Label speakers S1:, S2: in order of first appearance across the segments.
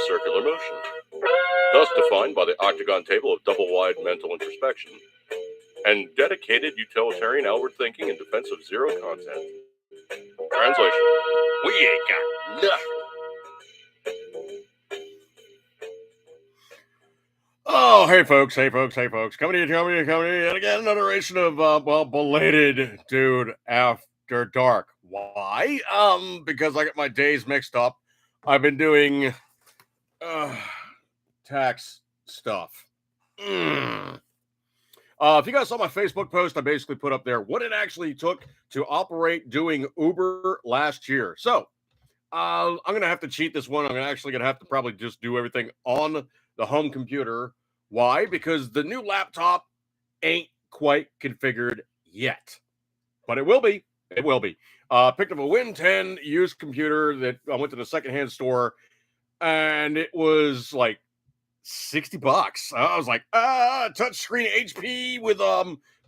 S1: circular motion, thus defined by the octagon table of double-wide mental introspection and dedicated utilitarian outward thinking in defense of zero content. Translation: we ain't got nothing. Oh, hey folks. Coming to you, and again, another iteration of, belated dude after dark. Why? Because I got my days mixed up. I've been doing, tax stuff. If you guys saw my Facebook post, I basically put up there what it actually took to operate doing Uber last year. So, I'm going to have to cheat this one. I'm actually going to have to probably just do everything on the home computer. Why? Because the new laptop ain't quite configured yet. But it will be. It will be. Picked up a Win 10 used computer that I went to the secondhand store, and it was like $60. I was like, touchscreen HP with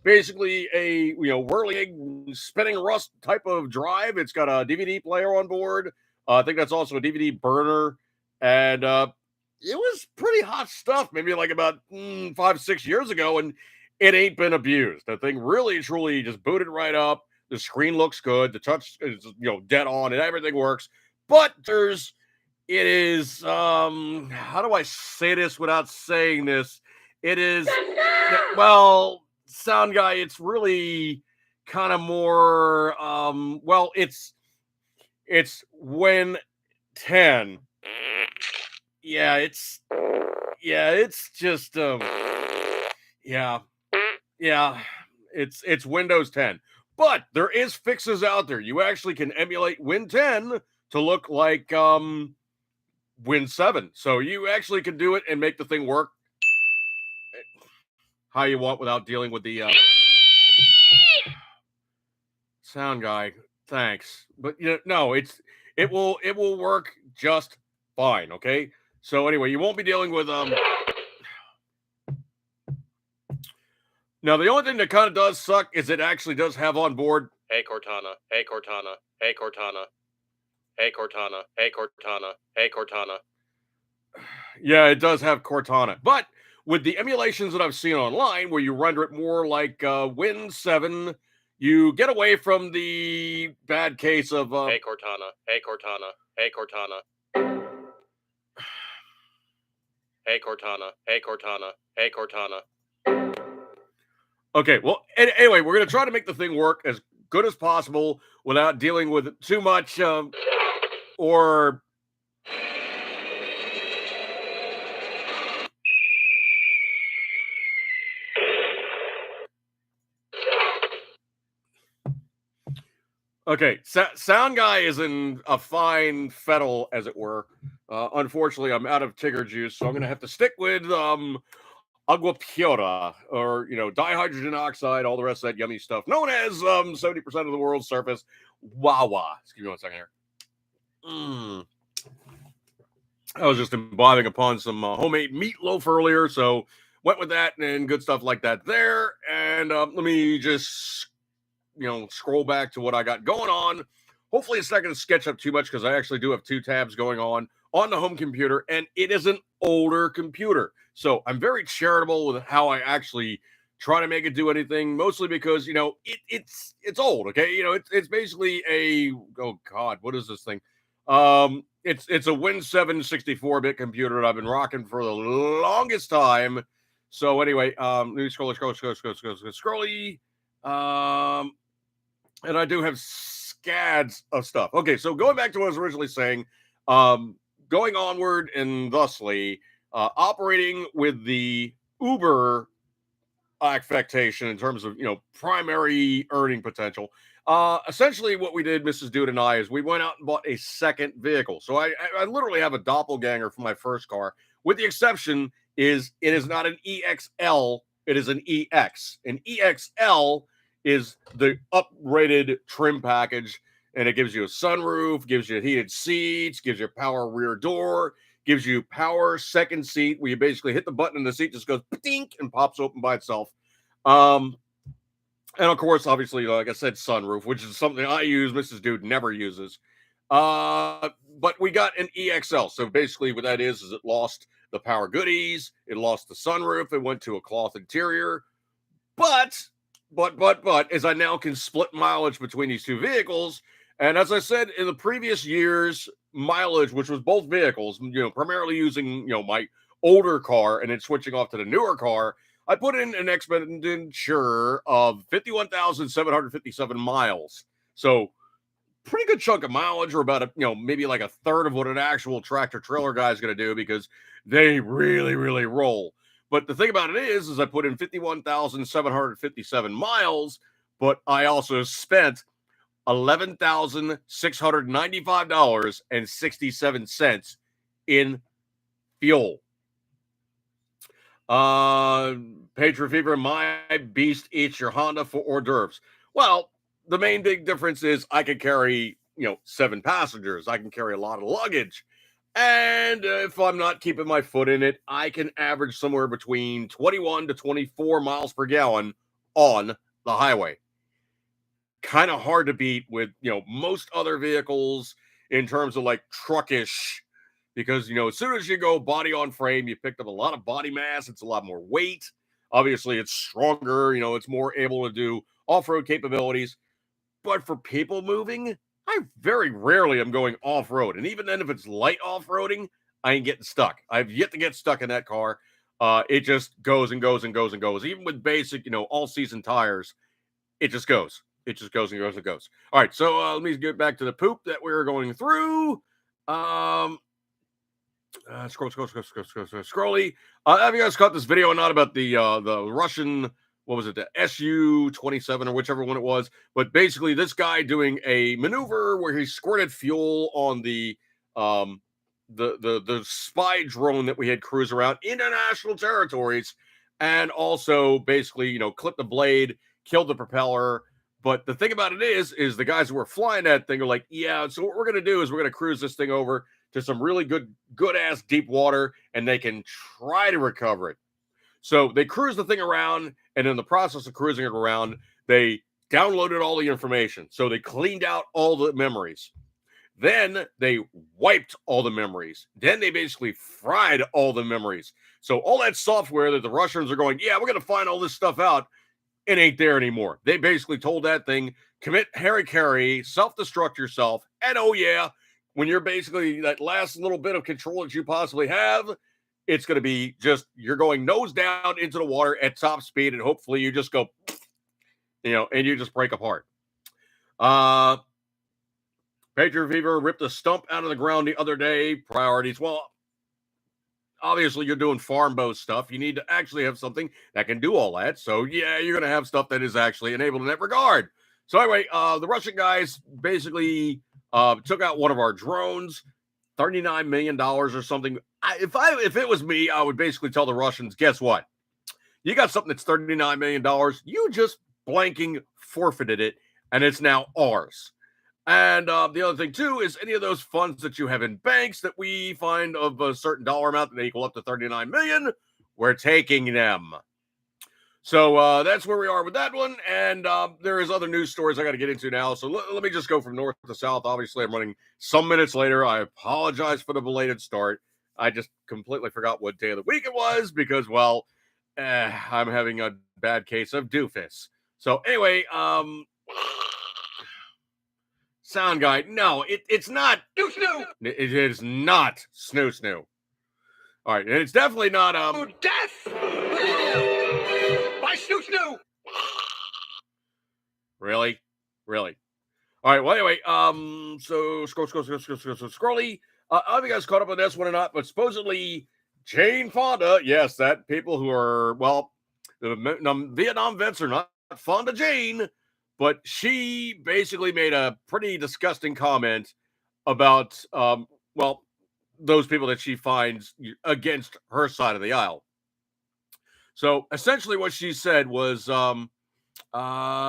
S1: basically a whirling spinning rust type of drive. It's got a DVD player on board. I think that's also a DVD burner, and it was pretty hot stuff. Maybe like about 5-6 years ago, and it ain't been abused. The thing really truly just booted right up. The screen looks good. The touch is dead on, and everything works. But it is how do I say this without saying this? It is well, sound guy, it's really kind of more it's Win 10. Yeah, it's just it's Windows 10. But there is fixes out there. You actually can emulate Win 10 to look like Win 7. So you actually can do it and make the thing work how you want without dealing with the sound guy. Thanks. But no, it will work just fine, okay? So anyway, you won't be dealing with now the only thing that kind of does suck is it actually does have on board, hey Cortana, hey Cortana, hey Cortana, hey Cortana, hey Cortana, hey Cortana. Yeah, it does have Cortana. But with the emulations that I've seen online where you render it more like Win 7, you get away from the bad case of hey Cortana, hey Cortana, hey Cortana. Hey Cortana, hey Cortana, hey Cortana. Okay, well, anyway, we're going to try to make the thing work as good as possible without dealing with too much or okay, sound guy is in a fine fettle, as it were. Unfortunately, I'm out of Tigger juice, so I'm going to have to stick with agua pura, or dihydrogen oxide, all the rest of that yummy stuff, known as 70% of the world's surface. Wawa. Excuse me 1 second here. I was just imbibing upon some homemade meatloaf earlier, so went with that and good stuff like that there. And let me just scroll back to what I got going on. Hopefully it's not going to sketch up too much because I actually do have 2 tabs going on the home computer, and it is an older computer. So I'm very charitable with how I actually try to make it do anything, mostly because, it's old. Okay. It's basically oh God, what is this thing? It's a Win 7 64-bit computer that I've been rocking for the longest time. So anyway, let me scrolly. And I do have scads of stuff. Okay, so going back to what I was originally saying, going onward and thusly, operating with the Uber affectation in terms of primary earning potential. Essentially, what we did, Mrs. Dude and I, is we went out and bought a second vehicle. So I literally have a doppelganger for my first car, with the exception is it is not an EXL, it is an EX. An EXL is the uprated trim package, and it gives you a sunroof, gives you heated seats, gives you power rear door, gives you power second seat, where you basically hit the button and the seat just goes dink and pops open by itself. And of course, obviously, like I said, sunroof, which is something I use. Mrs. Dude never uses. But we got an EXL. So basically, what that is it lost the power goodies, it lost the sunroof, it went to a cloth interior. But, as I now can split mileage between these two vehicles, and as I said in the previous year's mileage, which was both vehicles, primarily using my older car and then switching off to the newer car, I put in an expenditure of 51,757 miles. So pretty good chunk of mileage, or about maybe like a third of what an actual tractor trailer guy is going to do, because they really roll. But the thing about it is I put in 51,757 miles, but I also spent $11,695.67 in fuel. Patriot Fever, my beast eats your Honda for hors d'oeuvres. Well, the main big difference is I can carry, 7 passengers. I can carry a lot of luggage. And if I'm not keeping my foot in it, I can average somewhere between 21 to 24 miles per gallon on the highway. Kind of hard to beat with, most other vehicles in terms of like truckish, because, as soon as you go body on frame, you picked up a lot of body mass. It's a lot more weight. Obviously, it's stronger. It's more able to do off-road capabilities. But for people moving, I very rarely am going off-road. And even then, if it's light off-roading, I ain't getting stuck. I've yet to get stuck in that car. It just goes and goes and goes and goes. Even with basic, all-season tires, it just goes. It just goes and goes and goes. All right, so let me get back to the poop that we were going through. Scrolly. Have you guys caught this video or not about the Russian, what was it, the Su-27 or whichever one it was? But basically, this guy doing a maneuver where he squirted fuel on the spy drone that we had cruise around international territories, and also basically, clipped the blade, killed the propeller. But the thing about it is the guys who were flying that thing are like, yeah, so what we're going to do is we're going to cruise this thing over to some really good ass deep water, and they can try to recover it. So they cruise the thing around, and in the process of cruising it around, they downloaded all the information. So they cleaned out all the memories. Then they wiped all the memories. Then they basically fried all the memories. So all that software that the Russians are going, yeah, we're going to find all this stuff out, it ain't there anymore. They basically told that thing, commit Harry, self-destruct yourself, and oh yeah, when you're basically that last little bit of control that you possibly have, it's going to be just, you're going nose down into the water at top speed, and hopefully you just go, and you just break apart. Patriot Fever ripped a stump out of the ground the other day. Priorities. Well, obviously you're doing farm bow stuff. You need to actually have something that can do all that. So yeah, you're going to have stuff that is actually enabled in that regard. So anyway, the Russian guys basically took out one of our drones, $39 million or something. If it was me, I would basically tell the Russians, guess what? You got something that's $39 million. You just blanking forfeited it, and it's now ours. And the other thing, too, is any of those funds that you have in banks that we find of a certain dollar amount that equal up to 39 million, we're taking them. So that's where we are with that one. And there is other news stories I got to get into now. So let me just go from north to south. Obviously, I'm running some minutes later. I apologize for the belated start. I just completely forgot what day of the week it was because, well, I'm having a bad case of doofus. So anyway, sound guy, no, it's not snoo. It is not snoo. All right, and it's definitely not death by snoo. Really. All right. Well, anyway, so scrolly. Have you guys caught up on this one or not? But supposedly Jane Fonda, yes, that people who are, well, the Vietnam vets are not fond of Jane, but she basically made a pretty disgusting comment about, well, those people that she finds against her side of the aisle. So essentially what she said was, let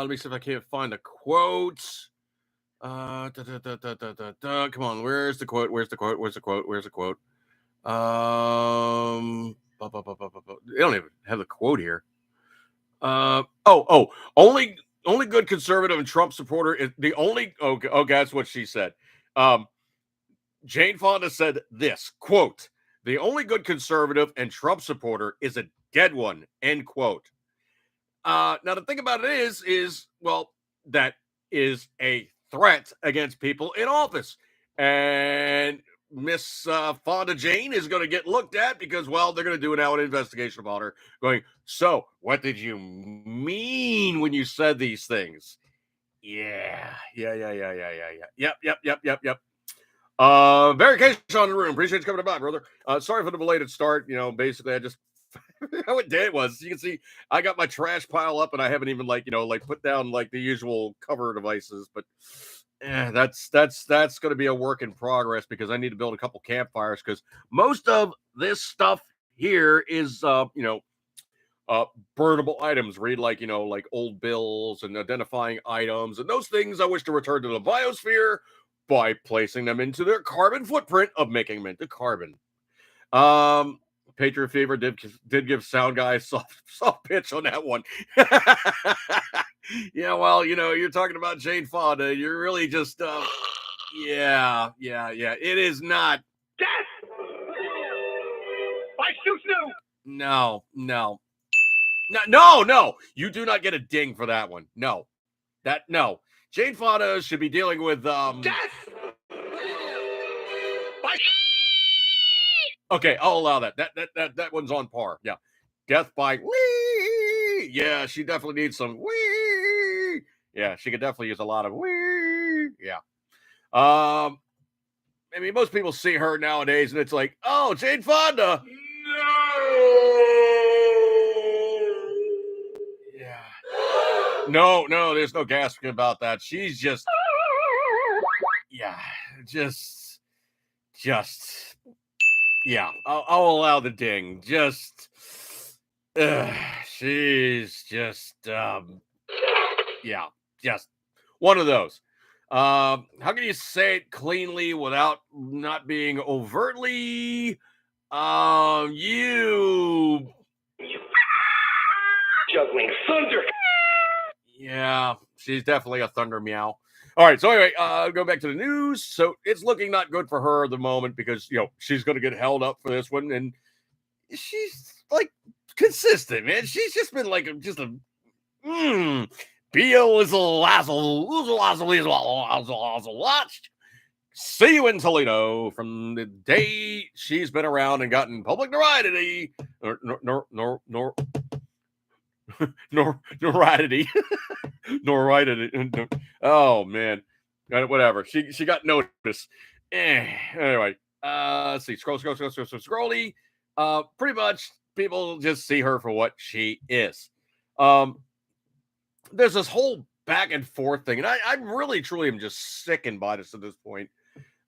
S1: me see if I can't find the quote. Come on, where's the quote? They don't even have the quote here. Only good conservative and Trump supporter is the only. Okay, that's what she said. Jane Fonda said this, quote, "The only good conservative and Trump supporter is a dead one," end quote. Now the thing about it is well, that is a threat against people in office, and Miss Fonda Jane is going to get looked at because, well, they're going to do now an investigation about her. Going, so what did you mean when you said these things? Yeah. Yep. Barry Case on the room. Appreciate you coming by, brother. Sorry for the belated start. Basically, I just what day it was. You can see I got my trash pile up, and I haven't even put down like the usual cover devices. But that's going to be a work in progress because I need to build a couple campfires because most of this stuff here is uh burnable items. Read like old bills and identifying items and those things I wish to return to the biosphere by placing them into their carbon footprint of making them into carbon. um Patriot Fever did give sound guy soft pitch on that one. Yeah, well, you're talking about Jane Fonda. You're really just yeah. It is not.
S2: Death by Snoop.
S1: No. You do not get a ding for that one. No. Jane Fonda should be dealing with
S2: Death by
S1: Okay, I'll allow that. That one's on par. Yeah. Death by wee. Yeah, she definitely needs some wee. Yeah, she could definitely use a lot of wee. Yeah. I mean, most people see her nowadays and it's like, oh, Jane Fonda. Yeah. No, there's no gasping about that. She's just, yeah, just, yeah. I'll allow the ding. Just, she's just, yeah, just one of those. How can you say it cleanly without not being overtly, you
S2: juggling thunder.
S1: Yeah, she's definitely a thunder meow. All right, so anyway, go back to the news. So it's looking not good for her at the moment because she's going to get held up for this one, and she's like consistent, man. She's just been like just a Beal is a watched. See you in Toledo from the day she's been around and gotten public notoriety. Notoriety. Oh man, whatever. She got notice. Anyway, let's see. Scrolly. Pretty much people just see her for what she is. There's this whole back and forth thing, and I really truly am just sickened by this at this point.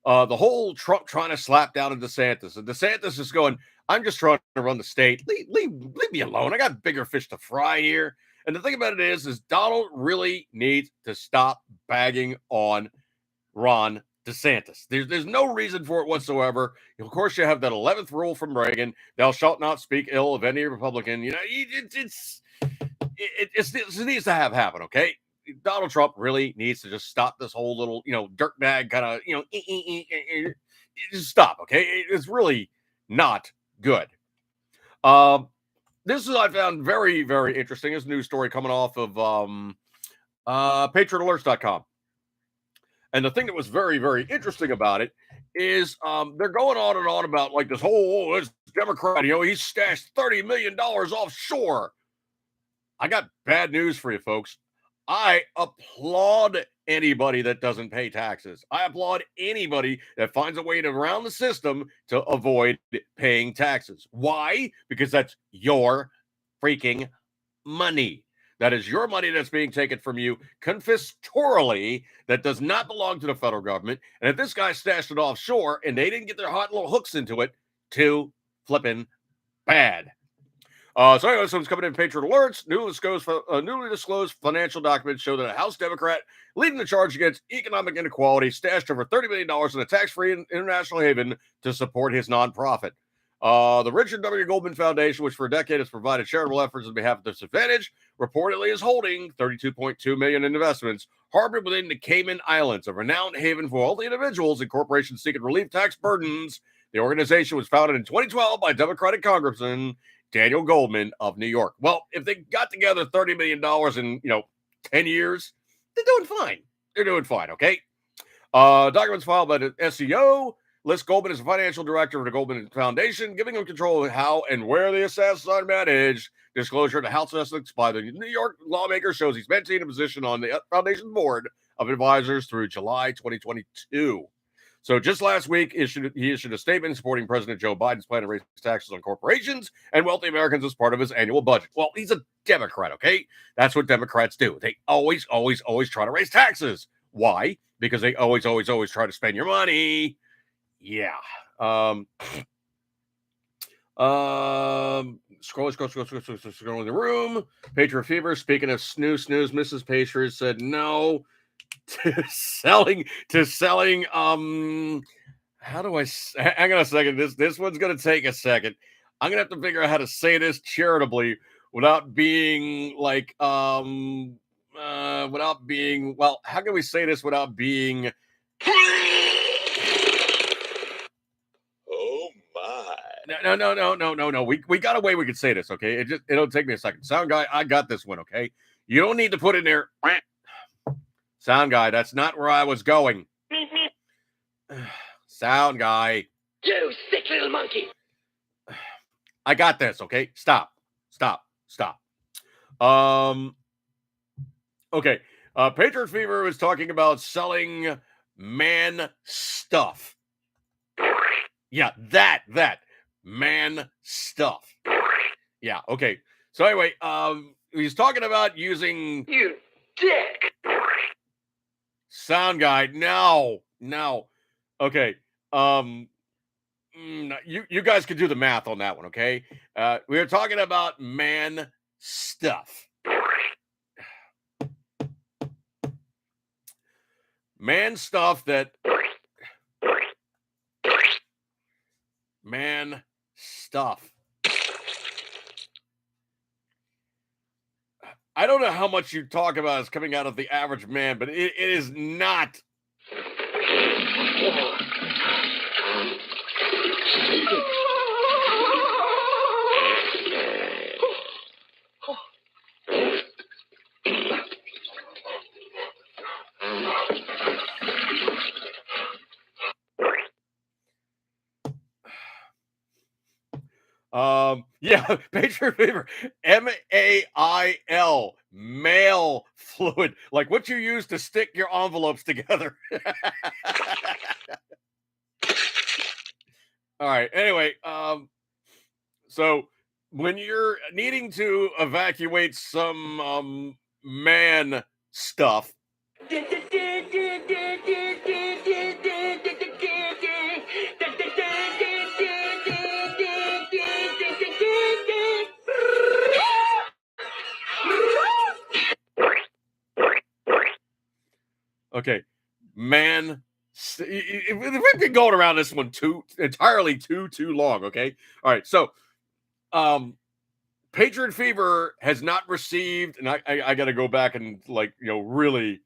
S1: The whole Trump trying to slap down at DeSantis, and DeSantis is going, I'm just trying to run the state. Leave me alone. I got bigger fish to fry here. And the thing about it is Donald really needs to stop bagging on Ron DeSantis. There's no reason for it whatsoever. Of course, you have that 11th rule from Reagan: "Thou shalt not speak ill of any Republican." It needs to happen. Okay, Donald Trump really needs to just stop this whole little dirtbag kind of just stop. Okay, it's really not good. This is I found very, very interesting. This news story coming off of patriotalerts.com. And the thing that was very, very interesting about it is they're going on and on about like this whole this Democrat, he stashed $30 million offshore. I got bad news for you folks. I applaud anybody that doesn't pay taxes. I applaud anybody that finds a way to around the system to avoid paying taxes. Why? Because that's your freaking money. That is your money that's being taken from you confiscatorily that does not belong to the federal government. And if this guy stashed it offshore and they didn't get their hot little hooks into it, too flipping bad. So anyway, someone's coming in Patriot Alerts. Newly disclosed financial documents show that a House Democrat leading the charge against economic inequality stashed over $30 million in a tax-free international haven to support his nonprofit. The Richard W. Goldman Foundation, which for a decade has provided charitable efforts on behalf of the disadvantaged, reportedly is holding $32.2 million in investments harbored within the Cayman Islands, a renowned haven for wealthy individuals and corporations seeking relief tax burdens. The organization was founded in 2012 by Democratic Congressman Daniel Goldman of New York. Well, if they got together $30 million in 10 years, they're doing fine. They're doing fine, okay? Documents filed by the SEO list Goldman as a financial director of the Goldman Foundation, giving him control of how and where the assets are managed. Disclosure to House Estimates by the New York lawmaker shows he's maintained a position on the foundation's board of advisors through July 2022. So just last week, he issued a statement supporting President Joe Biden's plan to raise taxes on corporations and wealthy Americans as part of his annual budget. Well, he's a Democrat, okay? That's what Democrats do. They always try to raise taxes. Why? Because they always try to spend your money. Yeah. Scrolling the room. Patriot Fever. Speaking of snooze, Mrs. Patriot said no to selling. How do I? Hang on a second. This one's gonna take a second. I'm gonna have to figure out how to say this charitably without being like without being well. How can we say this without being?
S3: Oh my.
S1: No. We got a way we could say this, okay? It'll take me a second. Sound guy, I got this one, okay? You don't need to put in there. Sound guy, that's not where I was going. Sound guy.
S2: You sick little monkey.
S1: I got this, okay? Stop. Okay. Patriot Fever was talking about selling man stuff. Yeah, that man stuff. Yeah, okay. So anyway, he's talking about using
S2: You dick.
S1: sound guy. No. Okay. You guys can do the math on that one, okay? We were talking about man stuff. Man stuff that man stuff. I don't know how much you talk about is coming out of the average man, but it is not. Yeah, Patriot Fever, MAIL, male fluid, like what you use to stick your envelopes together. All right. Anyway, so when you're needing to evacuate some man stuff, okay, man. We've been going around this one too long. Okay, all right. So, Patriot Fever has not received, and I got to go back and really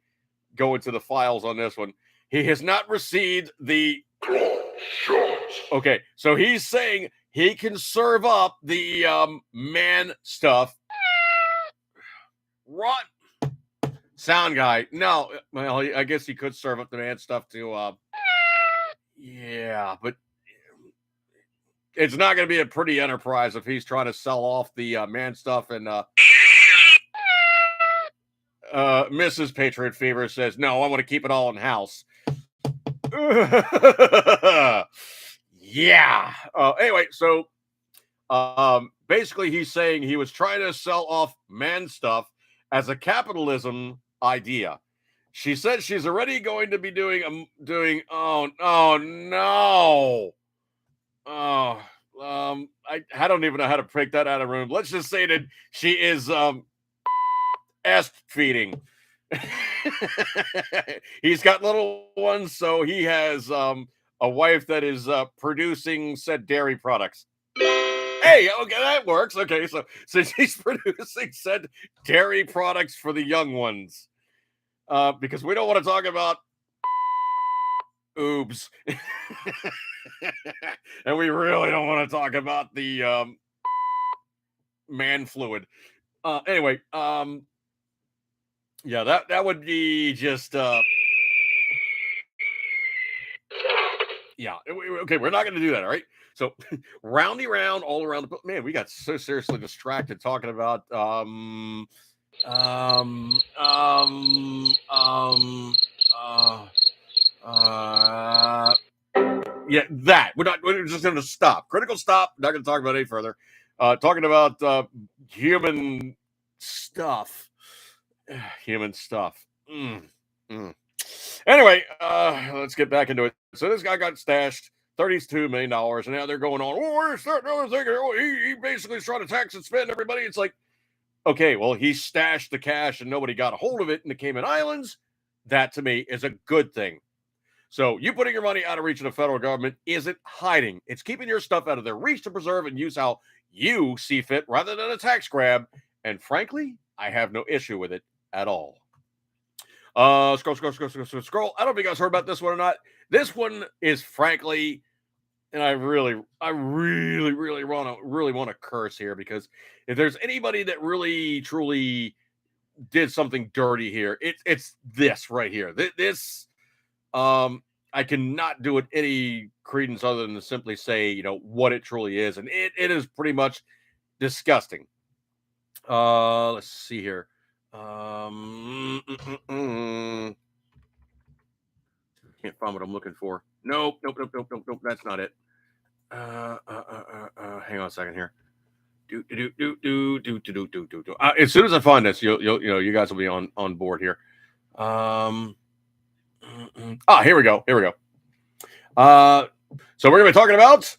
S1: go into the files on this one. He has not received the. Okay, so he's saying he can serve up the man stuff. Run. Sound guy. No, well, I guess he could serve up the man stuff to yeah, but it's not going to be a pretty enterprise if he's trying to sell off the man stuff. And Mrs. Patriot Fever says, no, I want to keep it all in house. Yeah. Anyway, so basically he's saying he was trying to sell off man stuff as a capitalism idea. She said she's already going to be doing oh no. I don't even know how to break that out of room. Let's just say that she is ass feeding. He's got little ones, so he has a wife that is producing said dairy products. Okay, that works. Okay, so she's producing said dairy products for the young ones. Because we don't want to talk about OOops. And we really don't want to talk about the man fluid. Anyway, yeah, that would be just yeah. Okay, we're not going to do that. All right. So roundy round all around the man. We got so seriously distracted talking about um um um uh yeah, that we're just going to stop. Critical stop. Not going to talk about it any further. Talking about human stuff. Human stuff. Mm, mm. Anyway, let's get back into it. So this guy got stashed $32 million, and now they're going on. Oh, we're starting to think. Oh, he basically is trying to tax and spend everybody. It's like, okay, well, he stashed the cash and nobody got a hold of it in the Cayman Islands. That to me is a good thing. So you putting your money out of reach of the federal government isn't hiding. It's keeping your stuff out of their reach to preserve and use how you see fit rather than a tax grab. And frankly, I have no issue with it at all. Scroll. I don't know if you guys heard about this one or not. This one is frankly, and I really want to curse here, because if there's anybody that really truly did something dirty here, it's this right here. This I cannot do it any credence other than to simply say, what it truly is. And it is pretty much disgusting. Let's see here. Can't find what I'm looking for. Nope. That's not it. Hang on a second here. As soon as I find this, you guys will be on board here. Here we go. So we're going to be talking about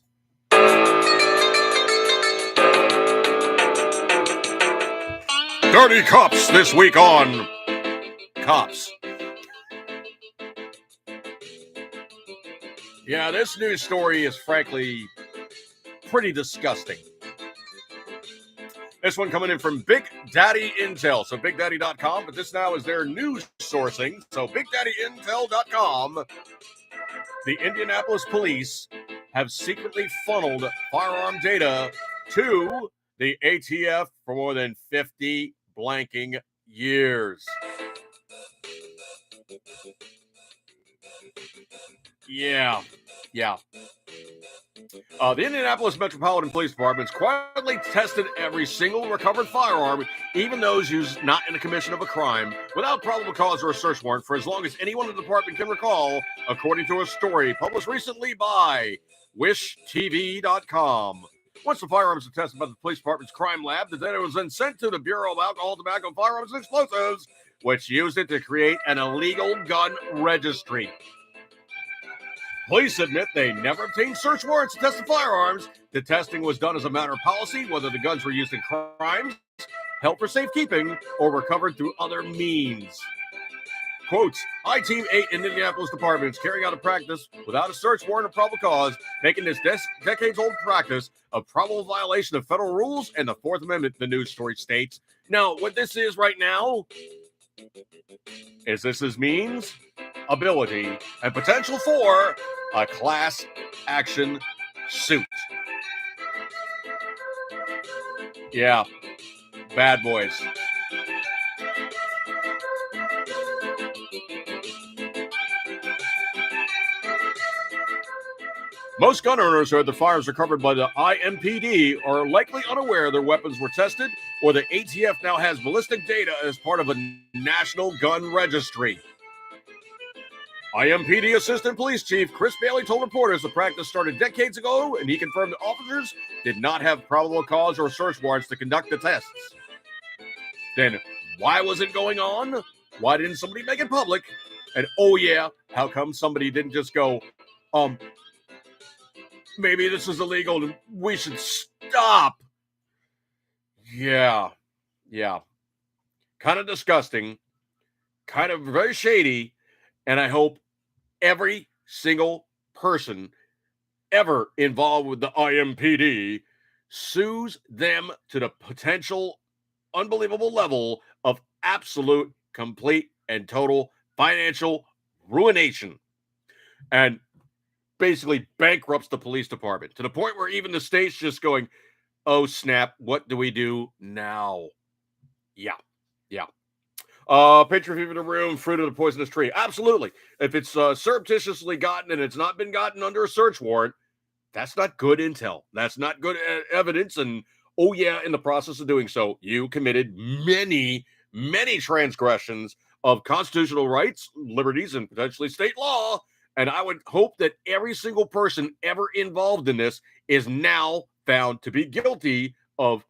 S1: dirty cops this week on Cops. Yeah, this news story is frankly pretty disgusting. This one coming in from Big Daddy Intel. So BigDaddy.com, but this now is their news sourcing. So BigDaddyIntel.com. The Indianapolis police have secretly funneled firearm data to the ATF for more than 50 blanking years. Yeah. The Indianapolis Metropolitan Police Department has quietly tested every single recovered firearm, even those used not in the commission of a crime, without probable cause or a search warrant for as long as anyone in the department can recall, according to a story published recently by WishTV.com. Once the firearms were tested by the police department's crime lab, the data was then sent to the Bureau of Alcohol, Tobacco, Firearms, and Explosives, which used it to create an illegal gun registry. Police admit they never obtained search warrants to test the firearms. The testing was done as a matter of policy, whether the guns were used in crimes, held for safekeeping, or recovered through other means. Quote, I Team 8 in Indianapolis departments carrying out a practice without a search warrant or probable cause, making this decades-old practice a probable violation of federal rules and the Fourth Amendment, the news story states. Now, what this is right now is this means ability and potential for a class action suit. Yeah, bad boys. Most gun owners who had their firearms recovered by the IMPD are likely unaware their weapons were tested, or the ATF now has ballistic data as part of a national gun registry. IMPD Assistant Police Chief Chris Bailey told reporters the practice started decades ago, and he confirmed that officers did not have probable cause or search warrants to conduct the tests. Then why was it going on? Why didn't somebody make it public? And oh yeah, how come somebody didn't just go, maybe this is illegal and we should stop? Yeah. Kind of disgusting, kind of very shady, and I hope every single person ever involved with the IMPD sues them to the potential unbelievable level of absolute, complete, and total financial ruination, and basically bankrupts the police department to the point where even the state's just going, oh snap, what do we do now? Yeah. Yeah. Picture of in the room, fruit of the poisonous tree. Absolutely. If it's surreptitiously gotten and it's not been gotten under a search warrant, that's not good intel. That's not good evidence. And oh, yeah, in the process of doing so, you committed many, many transgressions of constitutional rights, liberties, and potentially state law. And I would hope that every single person ever involved in this is now found to be guilty of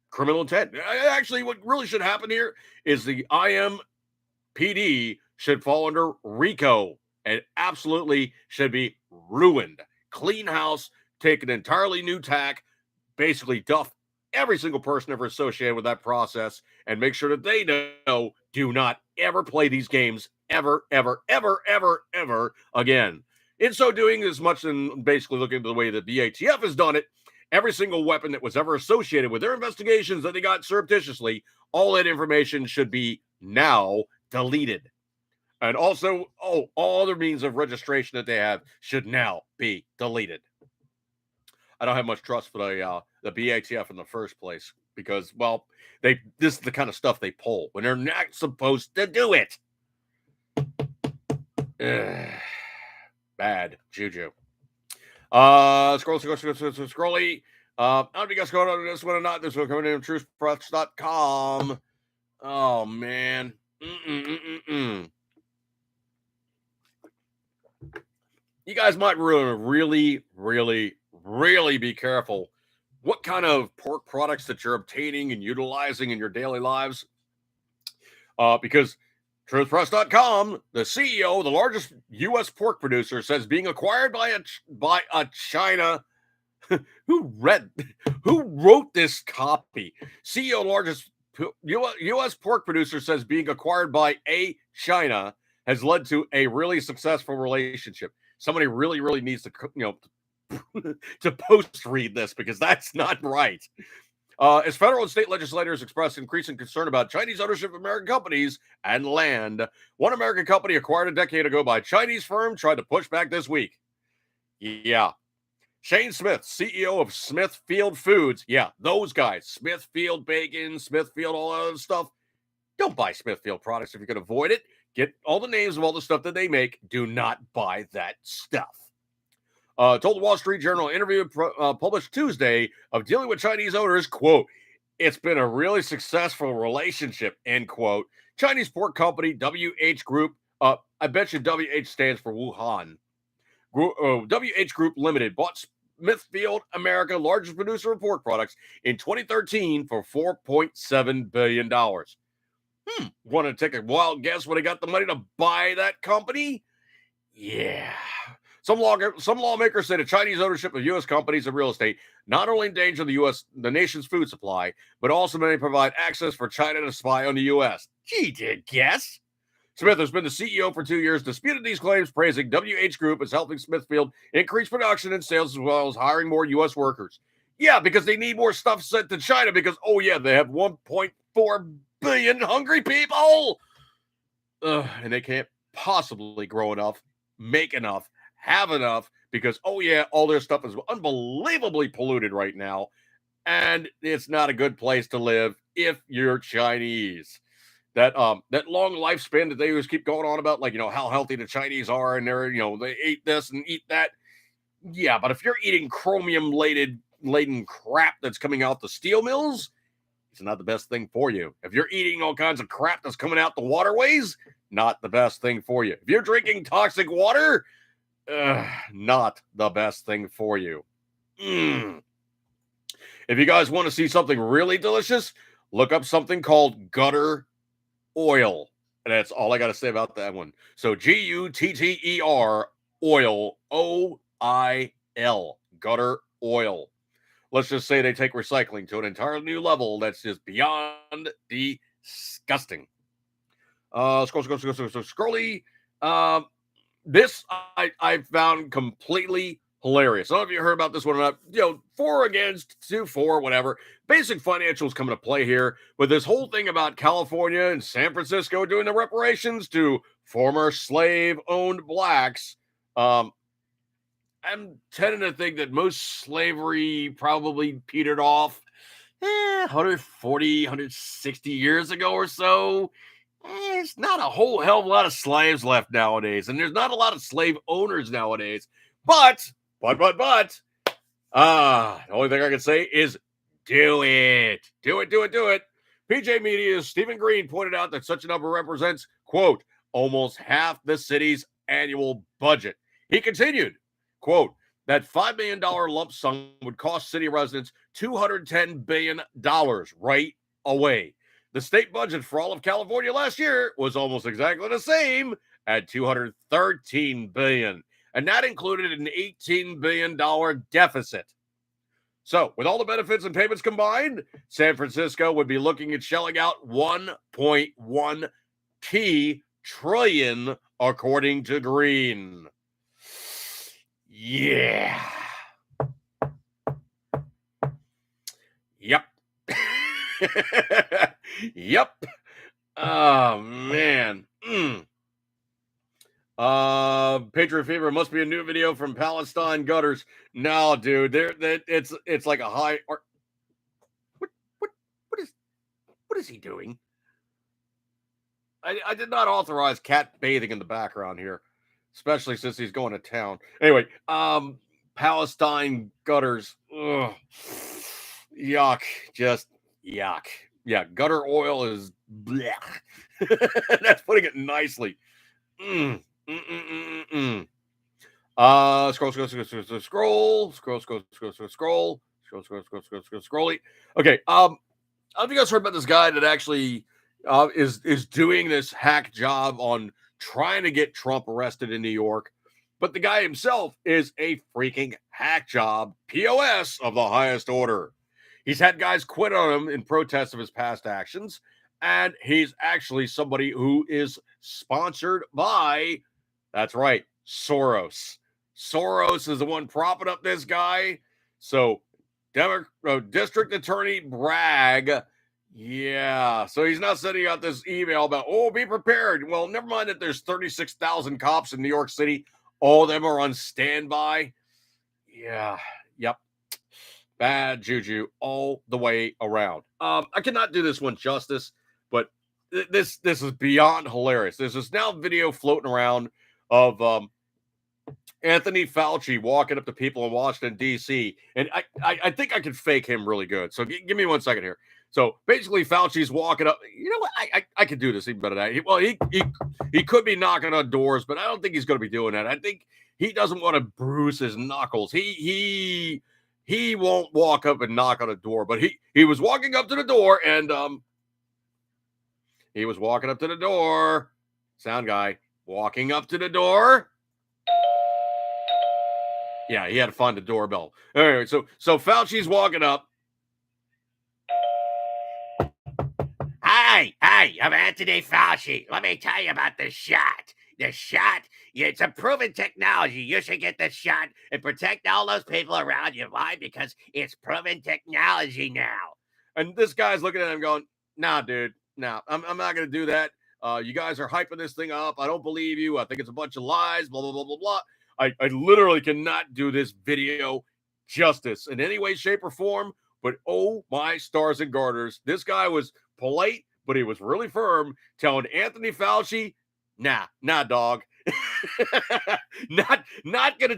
S1: criminal intent. Actually, what really should happen here is the IMPD should fall under RICO and absolutely should be ruined. Clean house, take an entirely new tack, basically duff every single person ever associated with that process and make sure that they know do not ever play these games ever, ever, ever, ever, ever again. In so doing, as much in basically looking at the way that the ATF has done it, every single weapon that was ever associated with their investigations that they got surreptitiously, all that information should be now deleted. And also, all other means of registration that they have should now be deleted. I don't have much trust for the BATF in the first place because, well, this is the kind of stuff they pull when they're not supposed to do it. Bad juju. Scrolly. I don't know if you guys going on this one or not. This one coming in from truthpress.com. Oh man. You guys might really, really, really be careful what kind of pork products that you're obtaining and utilizing in your daily lives. Because truthpress.com, the CEO of the largest U.S. pork producer, says being acquired by a China. Who wrote this copy? CEO largest U.S. pork producer says being acquired by a China has led to a really successful relationship. Somebody really, really needs to, to post read this because that's not right. As federal and state legislators express increasing concern about Chinese ownership of American companies and land, one American company acquired a decade ago by a Chinese firm tried to push back this week. Yeah. Shane Smith, CEO of Smithfield Foods. Yeah, those guys. Smithfield Bacon, Smithfield, all that other stuff. Don't buy Smithfield products if you can avoid it. Get all the names of all the stuff that they make. Do not buy that stuff. Told the Wall Street Journal interview published Tuesday of dealing with Chinese owners, quote, it's been a really successful relationship, end quote. Chinese pork company WH Group, I bet you WH stands for Wuhan. WH Group Limited bought Smithfield America, largest producer of pork products, in 2013 for $4.7 billion. Want to take a wild guess when they got the money to buy that company? Yeah. Some lawmakers say the Chinese ownership of U.S. companies and real estate not only endanger the nation's food supply, but also may provide access for China to spy on the U.S. Gee, did guess. Smith has been the CEO for 2 years, disputed these claims, praising WH Group as helping Smithfield increase production and sales as well as hiring more U.S. workers. Yeah, because they need more stuff sent to China because, oh yeah, they have 1.4 billion hungry people. And they can't possibly grow enough, make enough, have enough because, oh yeah, all their stuff is unbelievably polluted right now. And it's not a good place to live if you're Chinese. That long lifespan that they always keep going on about, like, how healthy the Chinese are and they're, they eat this and eat that. Yeah, but if you're eating chromium laden crap that's coming out the steel mills, it's not the best thing for you. If you're eating all kinds of crap that's coming out the waterways, not the best thing for you. If you're drinking toxic water, not the best thing for you. If you guys want to see something really delicious, look up something called gutter oil. And that's all I got to say about that one. So Gutter oil, OIL, gutter oil. Let's just say they take recycling to an entirely new level that's just beyond disgusting. Scrolly. This I found completely Hilarious. I don't know if you heard about this one or not. 4 against, 2-4, whatever. Basic financials come into play here. But this whole thing about California and San Francisco doing the reparations to former slave-owned blacks, I'm tending to think that most slavery probably petered off 140, 160 years ago or so. It's not a whole hell of a lot of slaves left nowadays, and there's not a lot of slave owners nowadays. But, the only thing I can say is do it. Do it, do it, do it. PJ Media's Stephen Green pointed out that such a number represents, quote, almost half the city's annual budget. He continued, quote, that $5 million lump sum would cost city residents $210 billion right away. The state budget for all of California last year was almost exactly the same at $213 billion, and that included an $18 billion deficit. So, with all the benefits and payments combined, San Francisco would be looking at shelling out $1.1 trillion, according to Green. Yeah. Yep. Yep. Oh, man. Patriot Fever must be a new video from Palestine gutters. No, dude, it's like a high art. What is he doing? I did not authorize cat bathing in the background here, especially since he's going to town. Anyway, Palestine gutters. Ugh. Yuck. Just yuck. Yeah, gutter oil is blech. That's putting it nicely. Scroll. Okay. Have you guys heard about this guy that actually is doing this hack job on trying to get Trump arrested in New York? But the guy himself is a freaking hack job, POS of the highest order. He's had guys quit on him in protest of his past actions, and he's actually somebody who is sponsored by, that's right, Soros. Soros is the one propping up this guy. So, District Attorney Bragg, yeah. So he's not sending out this email about, be prepared. Well, never mind that there's 36,000 cops in New York City. All of them are on standby. Yeah. Yep. Bad juju all the way around. I cannot do this one justice, but this is beyond hilarious. There's this now video floating around of Anthony Fauci walking up to people in Washington, D.C., and I think I can fake him really good. So give me 1 second here. So basically, Fauci's walking up. You know what? I could do this even better than that. He could be knocking on doors, but I don't think he's going to be doing that. I think he doesn't want to bruise his knuckles. He won't walk up and knock on a door, but he was walking up to the door, and he was walking up to the door. Sound guy walking up to the door. Yeah, he had to find the doorbell. Anyway, so Fauci's walking up.
S3: Hi, I'm Anthony Fauci. Let me tell you about the shot. The shot, it's a proven technology. You should get the shot and protect all those people around you. Why? Because it's proven technology now.
S1: And this guy's looking at him going, nah, dude, nah, I'm not going to do that. You guys are hyping this thing up. I don't believe you. I think it's a bunch of lies, blah, blah, blah, blah, blah. I literally cannot do this video justice in any way, shape, or form. But oh my stars and garters, this guy was polite, but he was really firm, telling Anthony Fauci, nah, dog. not gonna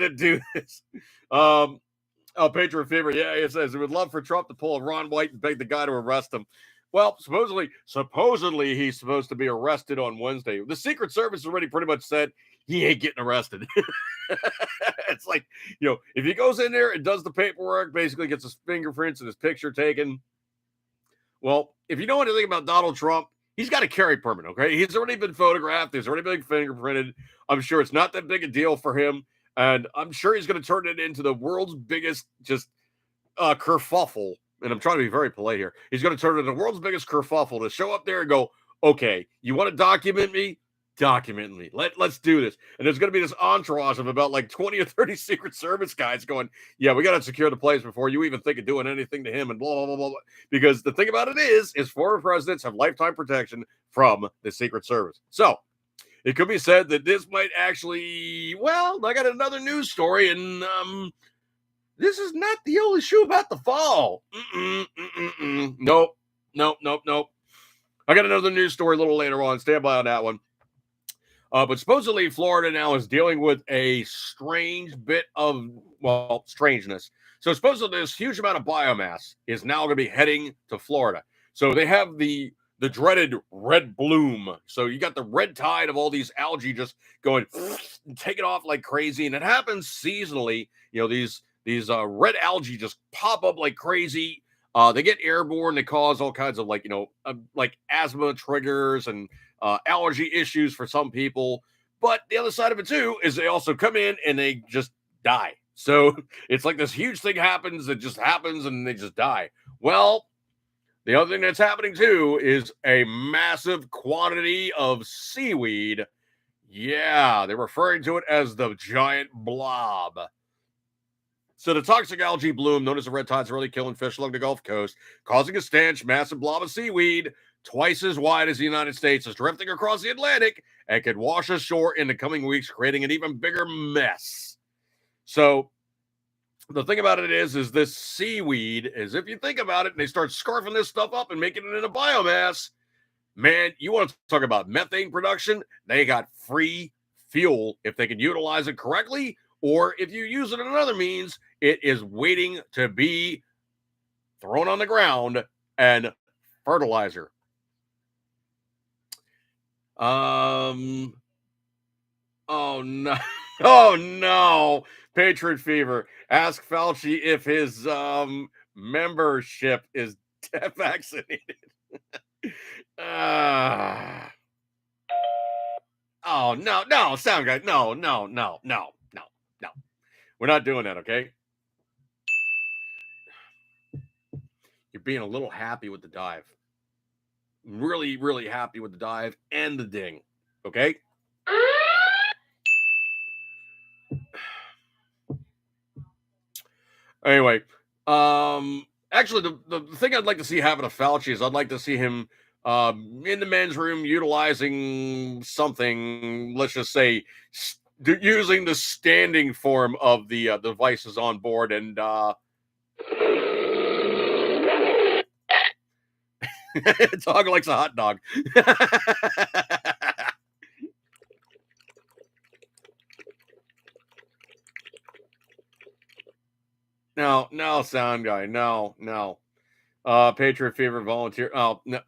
S1: do this. Patriot Fever, yeah, it says he would love for Trump to pull a Ron White and beg the guy to arrest him. Well, supposedly he's supposed to be arrested on Wednesday. The Secret Service already pretty much said he ain't getting arrested. It's like, if he goes in there and does the paperwork, basically gets his fingerprints and his picture taken. Well, if you know anything about Donald Trump, he's got a carry permit, okay? He's already been photographed. He's already been fingerprinted. I'm sure it's not that big a deal for him. And I'm sure he's going to turn it into the world's biggest kerfuffle. And I'm trying to be very polite here. He's going to turn it into the world's biggest kerfuffle to show up there and go, okay, you want to document me? document me. Let's do this. And there's going to be this entourage of about like 20 or 30 Secret Service guys going, yeah, we got to secure the place before you even think of doing anything to him and blah, blah, blah, blah. Because the thing about it is former presidents have lifetime protection from the Secret Service. So it could be said that this might actually, well, I got another news story, and this is not the only shoe about to fall. Nope. I got another news story a little later on. Stand by on that one. But supposedly Florida now is dealing with a strange bit of, well, strangeness. So supposedly this huge amount of biomass is now going to be heading to Florida. So they have the dreaded red bloom. So you got the red tide of all these algae just going and taking off like crazy. And it happens seasonally. You know, these red algae just pop up like crazy. They get airborne. They cause all kinds of like asthma triggers and allergy issues for some people. But the other side of it too is they also come in and they just die. So it's like this huge thing happens that just happens and they just die. Well, the other thing that's happening too is a massive quantity of seaweed. Yeah, they're referring to it as the giant blob. So the toxic algae bloom, known as the red tide, is really killing fish along the Gulf Coast, causing a stench. Massive blob of seaweed, twice as wide as the United States, is drifting across the Atlantic and could wash ashore in the coming weeks, creating an even bigger mess. So the thing about it is this seaweed is, if you think about it, and they start scarfing this stuff up and making it into biomass, man, you want to talk about methane production? They got free fuel if they can utilize it correctly, or if you use it in another means, it is waiting to be thrown on the ground and fertilizer. Oh no. Oh no. Patriot Fever. Ask Fauci if his membership is vaccinated. Oh no, sound guy. No. We're not doing that, okay? You're being a little happy with the dive. Really, really happy with the dive and the ding. Okay? Anyway, actually, the thing I'd like to see happen to Fauci is I'd like to see him in the men's room utilizing something, let's just say, using the standing form of the devices on board and dog likes a hot dog. No, sound guy. No. Patriot Fever volunteer. Oh, no.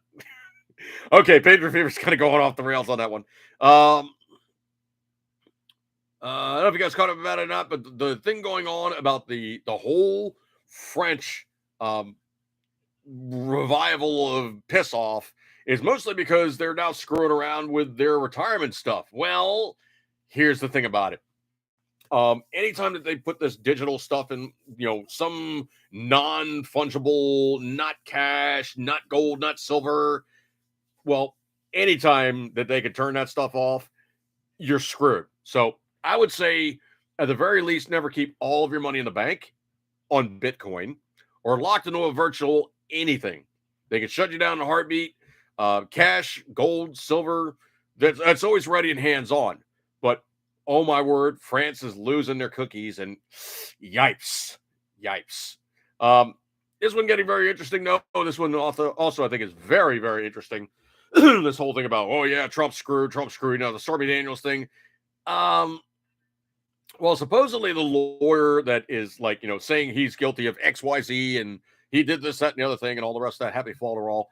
S1: Okay, Patriot Fever's kind of going off the rails on that one. I don't know if you guys caught up about it or not, but the thing going on about the whole French revival of piss off is mostly because they're now screwing around with their retirement stuff. Well, here's the thing about it. Anytime that they put this digital stuff in, some non-fungible, not cash, not gold, not silver, well, anytime that they could turn that stuff off, you're screwed. So I would say, at the very least, never keep all of your money in the bank on Bitcoin or locked into a virtual anything. They can shut you down in a heartbeat. Cash, gold, silver, that's always ready and hands-on. But oh my word, France is losing their cookies, and yipes. This one getting very interesting. No, this one also I think is very, very interesting. This whole thing about, oh yeah, Trump screwed, the Stormy Daniels thing. Well, supposedly the lawyer that is saying he's guilty of XYZ and he did this, that, and the other thing, and all the rest of that, happy falderall.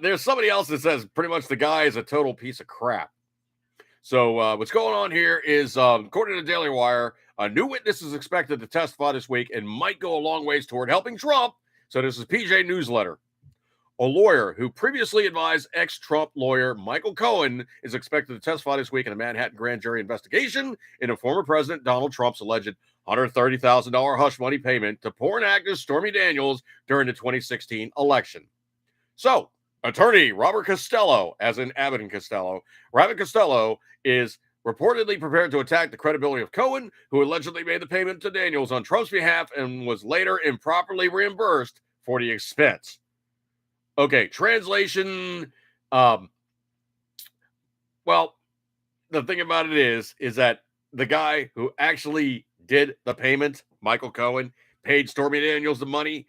S1: There's somebody else that says pretty much the guy is a total piece of crap. So what's going on here is, according to the Daily Wire, a new witness is expected to testify this week and might go a long ways toward helping Trump. So this is PJ Newsletter. A lawyer who previously advised ex-Trump lawyer Michael Cohen is expected to testify this week in a Manhattan grand jury investigation into former President Donald Trump's alleged $130,000 hush money payment to porn actress Stormy Daniels during the 2016 election. So Attorney Robert Costello, as in Abbott and Costello, Robert Costello is reportedly prepared to attack the credibility of Cohen, who allegedly made the payment to Daniels on Trump's behalf and was later improperly reimbursed for the expense. Okay, translation. Well, the thing about it is that the guy who actually did the payment, Michael Cohen, paid Stormy Daniels the money.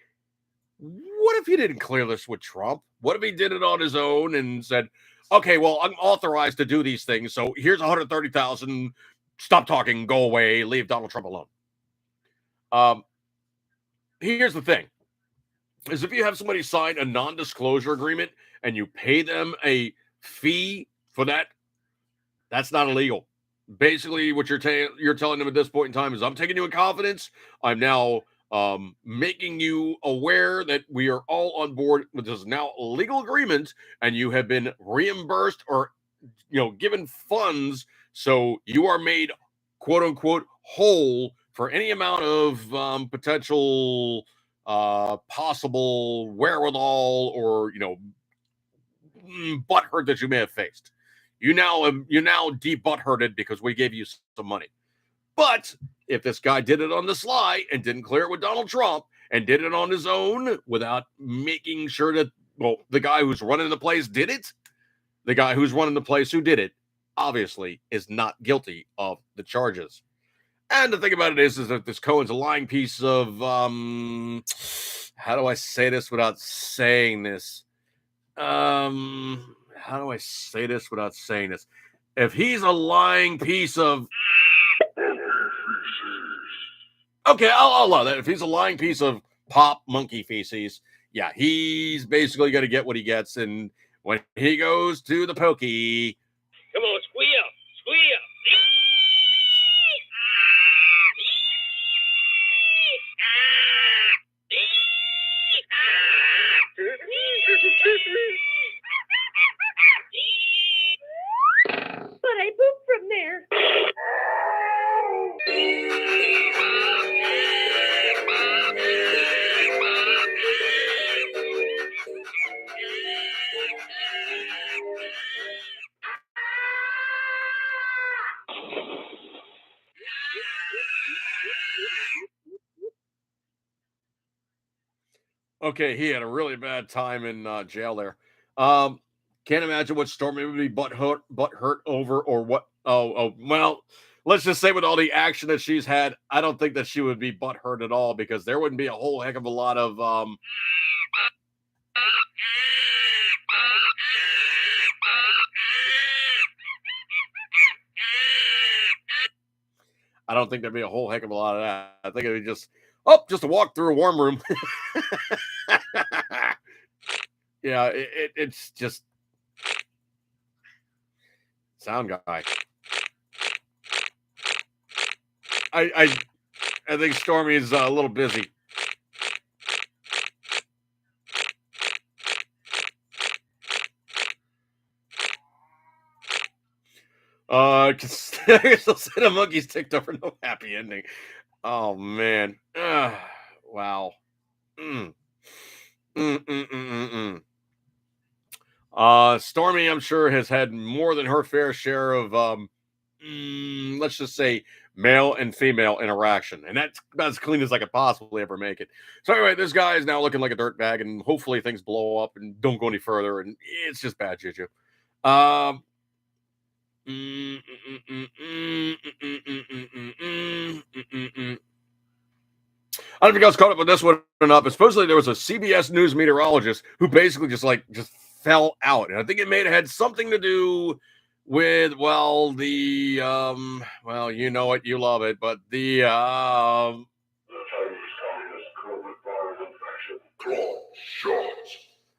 S1: What if he didn't clear this with Trump? What if he did it on his own and said, "Okay, well, I'm authorized to do these things, so here's 130,000. Stop talking, go away, leave Donald Trump alone." Um, Here's the thing: is if you have somebody sign a non-disclosure agreement and you pay them a fee for that, that's not illegal. Basically, what you're telling them at this point in time is, I'm taking you in confidence. I'm now making you aware that we are all on board with this now legal agreement, and you have been reimbursed or given funds, so you are made quote unquote whole for any amount of potential possible wherewithal or butthurt that you may have faced. You're now de-butthurted because we gave you some money. But if this guy did it on the sly and didn't clear it with Donald Trump and did it on his own without making sure that, well, the guy who's running the place did it, the guy who's running the place who did it obviously is not guilty of the charges. And the thing about it is that this Cohen's a lying piece of how do I say this without saying this? How do I say this without saying this? If he's a lying piece of, okay, I'll allow that. If he's a lying piece of pop monkey feces, yeah, he's basically going to get what he gets. And when he goes to the pokey,
S2: Come on, squeal, squeal.
S4: But I pooped from there.
S1: okay, he had a really bad time in jail there. Um, can't imagine what Stormy would be butt hurt over, or what. Oh, well, let's just say with all the action that she's had, I don't think that she would be butt hurt at all, because there wouldn't be a whole heck of a lot of. I don't think there'd be a whole heck of a lot of that. I think it'd be just a walk through a warm room. Yeah, it's just sound guy. I think Stormy's a little busy. The monkeys ticked over no happy ending. Oh man. Wow. Mm. Mm, mm, mm, mm, Stormy, I'm sure, has had more than her fair share of let's just say male and female interaction, and that's about as clean as I could possibly ever make it. So anyway, this guy is now looking like a dirtbag, and hopefully things blow up and don't go any further, and it's just bad juju. Um, I don't know if you guys caught up with this one or not, but supposedly there was a CBS News meteorologist who basically just fell out, and I think it may have had something to do with, well, the well, you know it, you love it, but the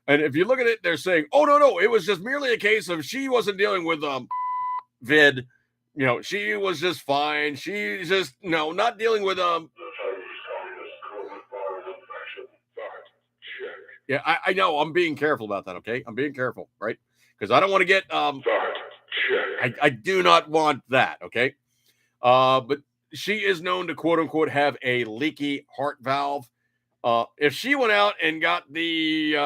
S1: and if you look at it, they're saying, oh no, it was just merely a case of she wasn't dealing with vid. She was just fine. She's just not dealing with yeah, I know. I'm being careful about that, okay? I'm being careful, right? Because I don't want to get I do not want that, okay? But she is known to quote unquote have a leaky heart valve. If she went out and got the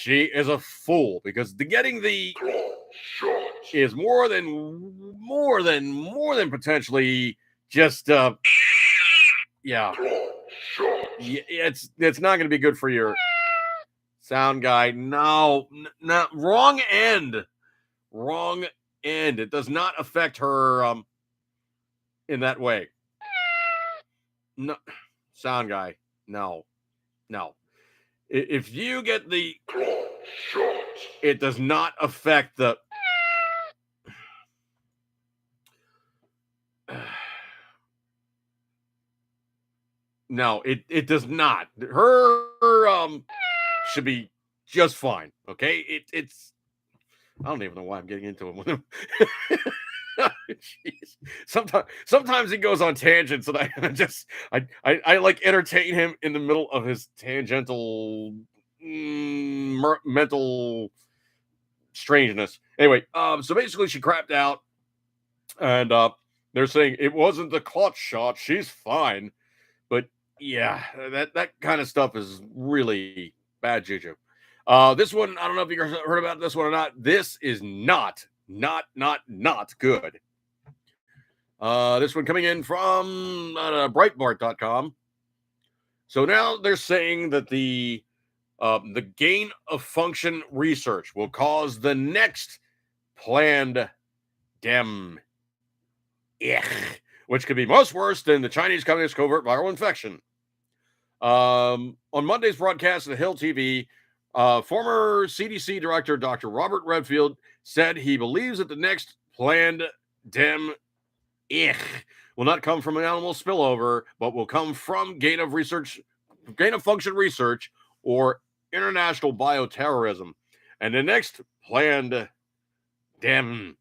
S1: she is a fool because getting the is more than potentially just yeah. It's not going to be good for your sound guy. No, wrong end. Wrong end. It does not affect her in that way. No, sound guy. No. If you get the, it does not affect the. No, it does not. Her should be just fine. Okay, it's. I don't even know why I'm getting into it with him. Jeez. Sometimes he goes on tangents, and I like entertain him in the middle of his tangential mental strangeness. Anyway, so basically she crapped out, and they're saying it wasn't the clutch shot. She's fine, but yeah, that kind of stuff is really bad juju. This one, I don't know if you guys heard about this one or not. This is not good. This one coming in from Breitbart.com. So now they're saying that the gain of function research will cause the next planned dem, which could be much worse than the Chinese Communist covert viral infection. On Monday's broadcast of the Hill TV, former CDC director Dr. Robert Redfield said he believes that the next planned dem will not come from an animal spillover, but will come from gain of function research, or international bioterrorism. And the next planned dem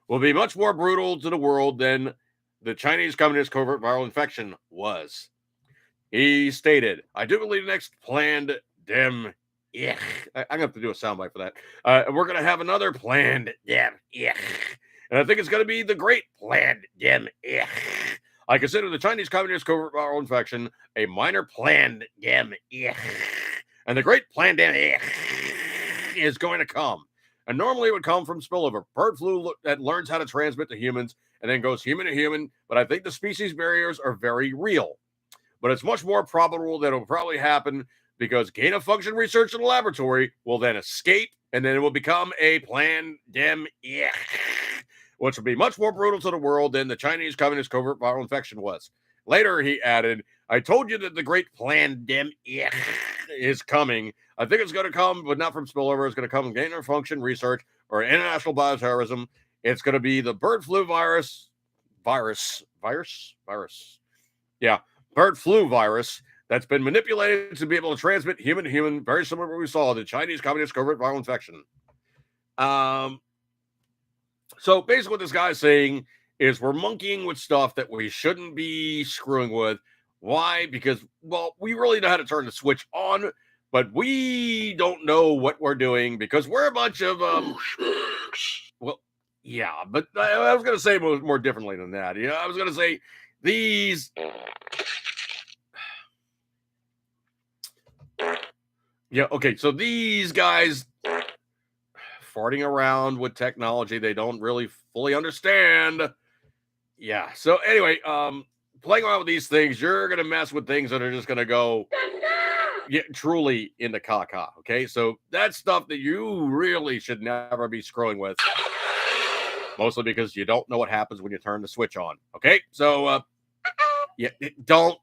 S1: will be much more brutal to the world than the Chinese Communist covert viral infection was. He stated, I do believe the next planned dem. I'm going to have to do a soundbite for that. We're going to have another planned dem. And I think it's going to be the great planned dem. I consider the Chinese Communist covert viral infection a minor planned dem. And the great planned dem is going to come. And normally it would come from spillover. Bird flu that learns how to transmit to humans and then goes human to human. But I think the species barriers are very real. But it's much more probable that it will probably happen because gain of function research in the laboratory will then escape, and then it will become a planned dem, which will be much more brutal to the world than the Chinese Communist covert viral infection was. Later, he added, I told you that the great planned dem is coming. I think it's going to come, but not from spillover. It's going to come from gain of function research or international bioterrorism. It's going to be the bird flu virus. Yeah. Bird flu virus that's been manipulated to be able to transmit human to human, very similar to what we saw the Chinese Communist covert viral infection. So basically what this guy's saying is we're monkeying with stuff that we shouldn't be screwing with. Why? Because, well, we really know how to turn the switch on, but we don't know what we're doing because we're a bunch of well, yeah, but I was going to say more differently than that. Yeah, I was going to say these. Yeah, okay, so these guys farting around with technology they don't really fully understand. Yeah, so anyway, playing around with these things, you're going to mess with things that are just going to go truly into caca, okay? So that's stuff that you really should never be screwing with, mostly because you don't know what happens when you turn the switch on, okay? So, yeah, don't,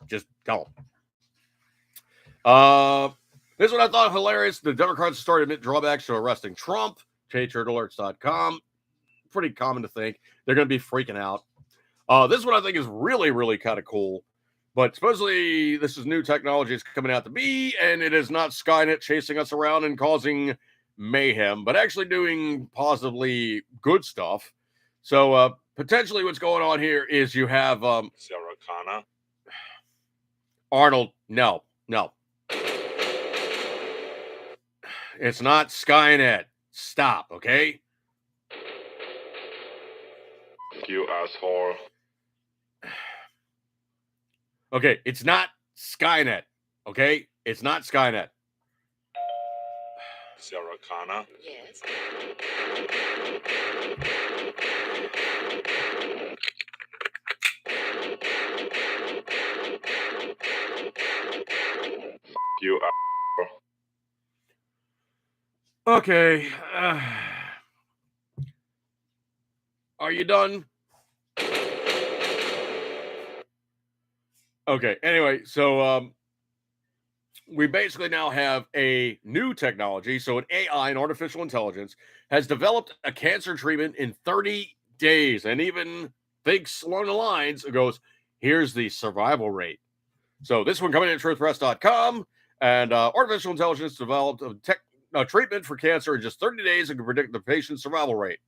S1: just don't. This one I thought hilarious. The Democrats started to admit drawbacks to arresting Trump. ChaseHerdAlerts.com. Pretty common to think. They're going to be freaking out. This one I think is really, really kind of cool. But supposedly this is new technology it's coming out to be, and it is not Skynet chasing us around and causing mayhem, but actually doing positively good stuff. So potentially what's going on here is you have
S4: Sarah Connor.
S1: Arnold. No. It's not Skynet. Stop, okay?
S4: You asshole.
S1: Okay, it's not Skynet, okay? It's not Skynet.
S4: Sarah Connor.
S5: Yes.
S4: You
S1: Okay. Are you done? Okay. Anyway, so we basically now have a new technology. So an AI, an artificial intelligence, has developed a cancer treatment in 30 days, and even thinks along the lines, it goes, here's the survival rate. So this one coming in at truthpress.com, and artificial intelligence developed a treatment for cancer in just 30 days and can predict the patient's survival rate.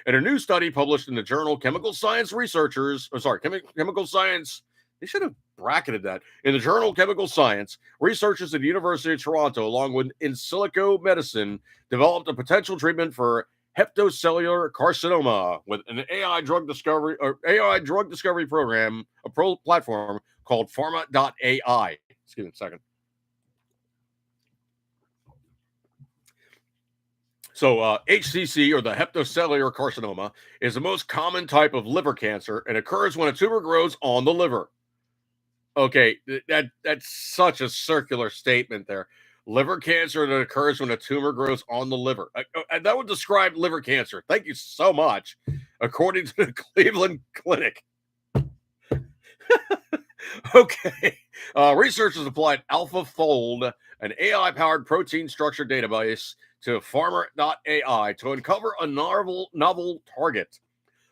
S1: In a new study published in the journal Chemical Science Chemical Science, they should have bracketed that. In the journal Chemical Science, researchers at the University of Toronto, along with In Silico Medicine, developed a potential treatment for hepatocellular carcinoma with an AI drug discovery program, a platform called Pharma.ai. Excuse me a second. So HCC, or the hepatocellular carcinoma, is the most common type of liver cancer and occurs when a tumor grows on the liver. Okay, that's such a circular statement there. Liver cancer that occurs when a tumor grows on the liver. That would describe liver cancer. Thank you so much. According to the Cleveland Clinic. Okay. Researchers applied AlphaFold, an AI-powered protein structure database, to Pharma.ai to uncover a novel target,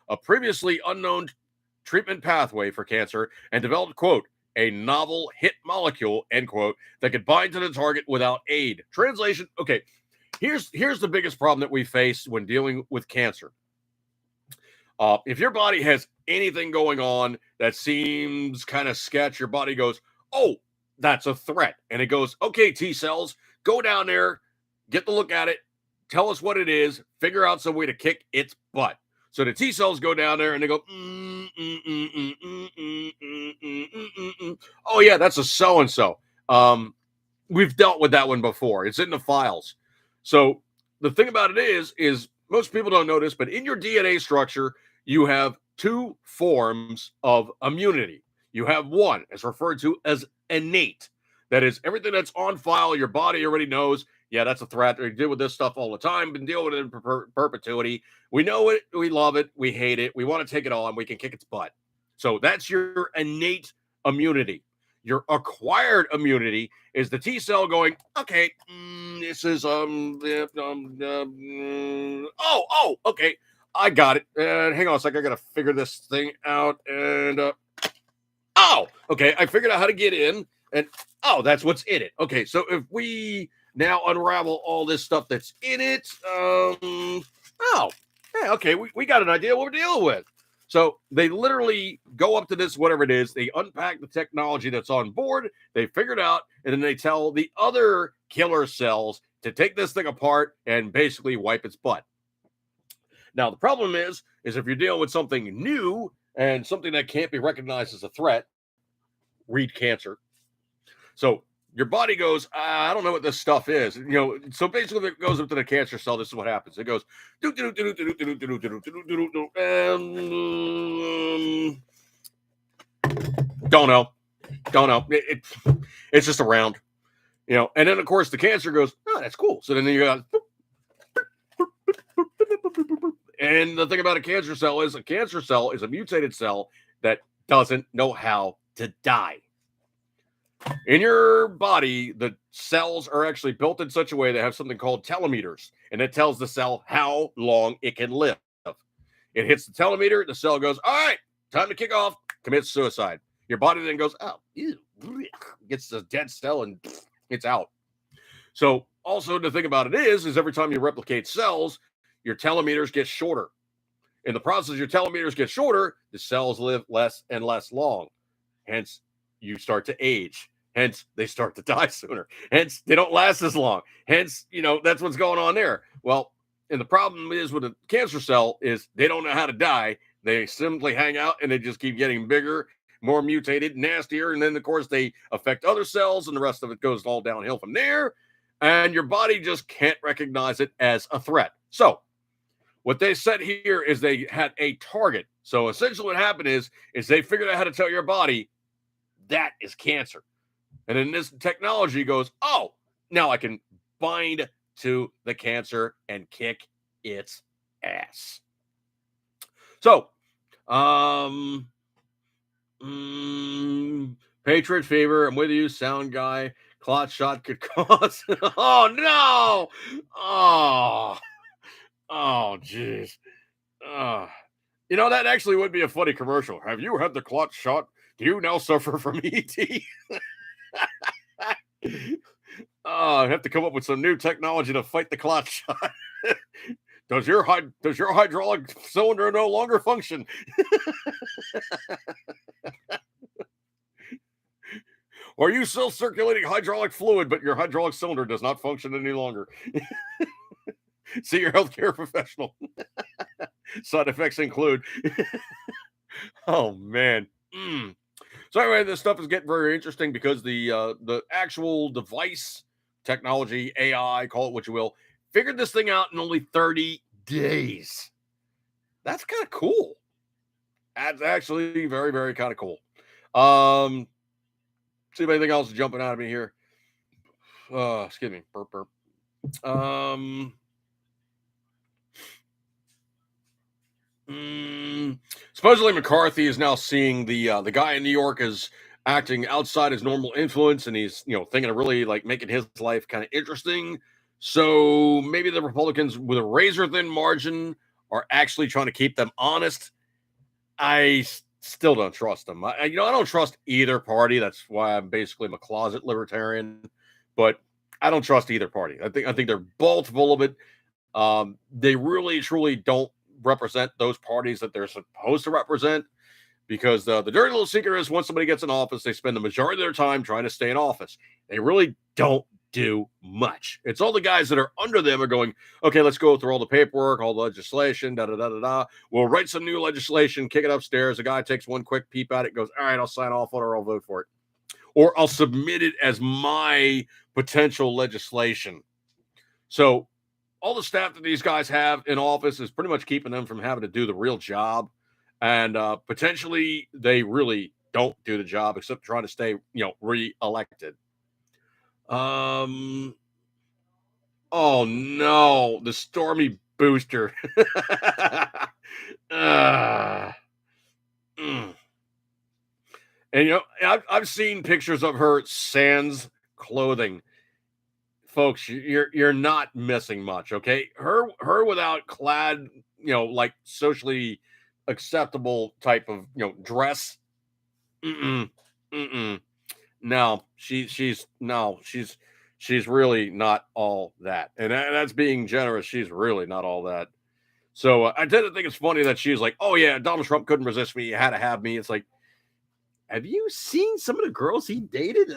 S1: a previously unknown treatment pathway for cancer, and developed, quote, a novel hit molecule, end quote, that could bind to the target without aid. Translation, okay, here's the biggest problem that we face when dealing with cancer. If your body has anything going on that seems kind of sketch, your body goes, oh, that's a threat. And it goes, okay, T cells, go down there, get the look at it, tell us what it is, figure out some way to kick its butt. So the T cells go down there and they go, oh, yeah, that's a so-and-so. We've dealt with that one before. It's in the files. So the thing about it is most people don't know this, but in your DNA structure, you have two forms of immunity. You have one, as referred to as innate. That is everything that's on file. Your body already knows, yeah, that's a threat. We deal with this stuff all the time, been dealing with it in perpetuity. We know it, we love it, we hate it, we want to take it on, we can kick its butt. So that's your innate immunity. Your acquired immunity is the T cell going, okay, this is okay, I got it. Hang on a second, I gotta figure this thing out. And okay, I figured out how to get in, and that's what's in it. Okay, so if we now unravel all this stuff that's in it, yeah, okay, we got an idea what we're dealing with. So they literally go up to this, whatever it is, they unpack the technology that's on board, they figure it out, and then they tell the other killer cells to take this thing apart and basically wipe its butt. Now, the problem is if you're dealing with something new and something that can't be recognized as a threat, read cancer. So your body goes, I don't know what this stuff is. So basically it goes up to the cancer cell. This is what happens. It goes, don't know. It's just around, and then of course the cancer goes, oh, that's cool. So then you got, and the thing about a cancer cell is a mutated cell that doesn't know how to die. In your body, the cells are actually built in such a way they have something called telomeres, and it tells the cell how long it can live. It hits the telemeter, the cell goes, all right, time to kick off, commits suicide. Your body then goes, oh, ew, gets the dead cell and it's out. So also the thing about it is every time you replicate cells, your telomeres get shorter. In the process, your telomeres get shorter, the cells live less and less long. Hence, you start to age. Hence, they start to die sooner. Hence, they don't last as long. Hence, that's what's going on there. Well, and the problem is with a cancer cell is they don't know how to die. They simply hang out and they just keep getting bigger more mutated, nastier, and then of course they affect other cells, and the rest of it goes all downhill from there. And your body just can't recognize it as a threat. So what they said here is they had a target. So essentially what happened is they figured out how to tell your body that is cancer. And then this technology goes, oh, now I can bind to the cancer and kick its ass. So, Patriot Fever, I'm with you, sound guy. Clot shot could cause. Oh, no. Oh, jeez. That actually would be a funny commercial. Have you had the clot shot? Do you now suffer from ET? I have to come up with some new technology to fight the clot shot. Does your hydraulic cylinder no longer function? Or are you still circulating hydraulic fluid, but your hydraulic cylinder does not function any longer? See your healthcare professional. Side effects include. Oh man. So anyway, this stuff is getting very interesting because the actual device technology, AI, call it what you will, figured this thing out in only 30 days. That's kind of cool. That's actually very, very kind of cool. See if anything else is jumping out of me here. Excuse me. Burp, burp. Supposedly McCarthy is now seeing the guy in New York as acting outside his normal influence, and he's thinking of really like making his life kind of interesting. So maybe the Republicans with a razor thin margin are actually trying to keep them honest. I still don't trust them. I don't trust either party. That's why I'm a closet libertarian, but I don't trust either party. I think they're both full of it. They really truly don't represent those parties that they're supposed to represent, because the dirty little secret is once somebody gets in office, they spend the majority of their time trying to stay in office. They really don't do much. It's all the guys that are under them are going, okay, let's go through all the paperwork, all the legislation, da. We'll write some new legislation, kick it upstairs. The guy takes one quick peep at it, goes, all right, I'll sign off on it, or I'll vote for it. Or I'll submit it as my potential legislation. So all the staff that these guys have in office is pretty much keeping them from having to do the real job. And potentially they really don't do the job except trying to stay, re-elected. Oh no, the Stormy booster. And I've seen pictures of her sans clothing. Folks, you're not missing much, okay? Her without clad, like socially acceptable type of dress. No, she's really not all that, and that's being generous. She's really not all that. So I didn't think it's funny that she's like, "Oh yeah, Donald Trump couldn't resist me; he had to have me." It's like, have you seen some of the girls he dated?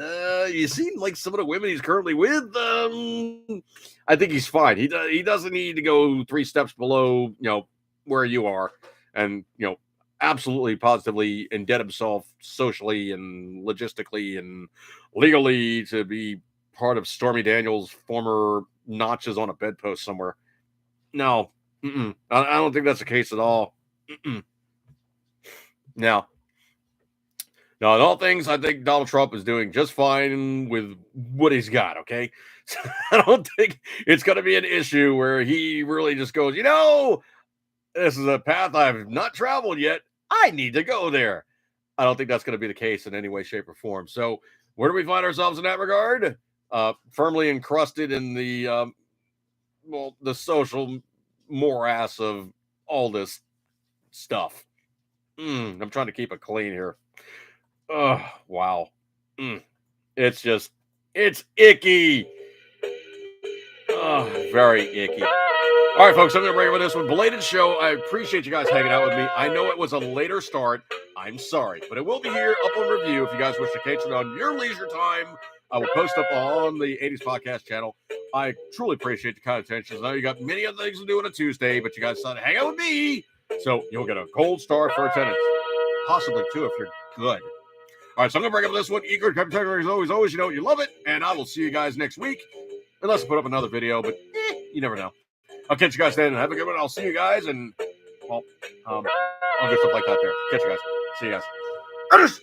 S1: You seen like some of the women he's currently with? I think he's fine. He doesn't need to go 3 steps below, where you are, and absolutely positively indebted himself socially and logistically and legally to be part of Stormy Daniels' former notches on a bedpost somewhere. No, I don't think that's the case at all. Now, in all things, I think Donald Trump is doing just fine with what he's got, okay? So I don't think it's going to be an issue where he really just goes, this is a path I've not traveled yet. I need to go there. I don't think that's going to be the case in any way, shape, or form. So where do we find ourselves in that regard? Firmly encrusted in the social morass of all this stuff. I'm trying to keep it clean here. Oh, wow. It's icky. Oh, very icky. All right, folks, I'm going to bring over this one. Belated show. I appreciate you guys hanging out with me. I know it was a later start. I'm sorry, but it will be here up on review if you guys wish to catch it on your leisure time. I will post up on the 80s podcast channel. I truly appreciate the kind attention. I know you got many other things to do on a Tuesday, but you guys decided to hang out with me. So you'll get a gold star for attendance. Possibly, too, if you're good. All right, so I'm going to bring up this one. Eager, as always, you know, you love it. And I will see you guys next week. Unless I put up another video, but you never know. I'll catch you guys then. Have a good one. I'll see you guys. And, well, I'll do stuff like that there. Catch you guys. See you guys.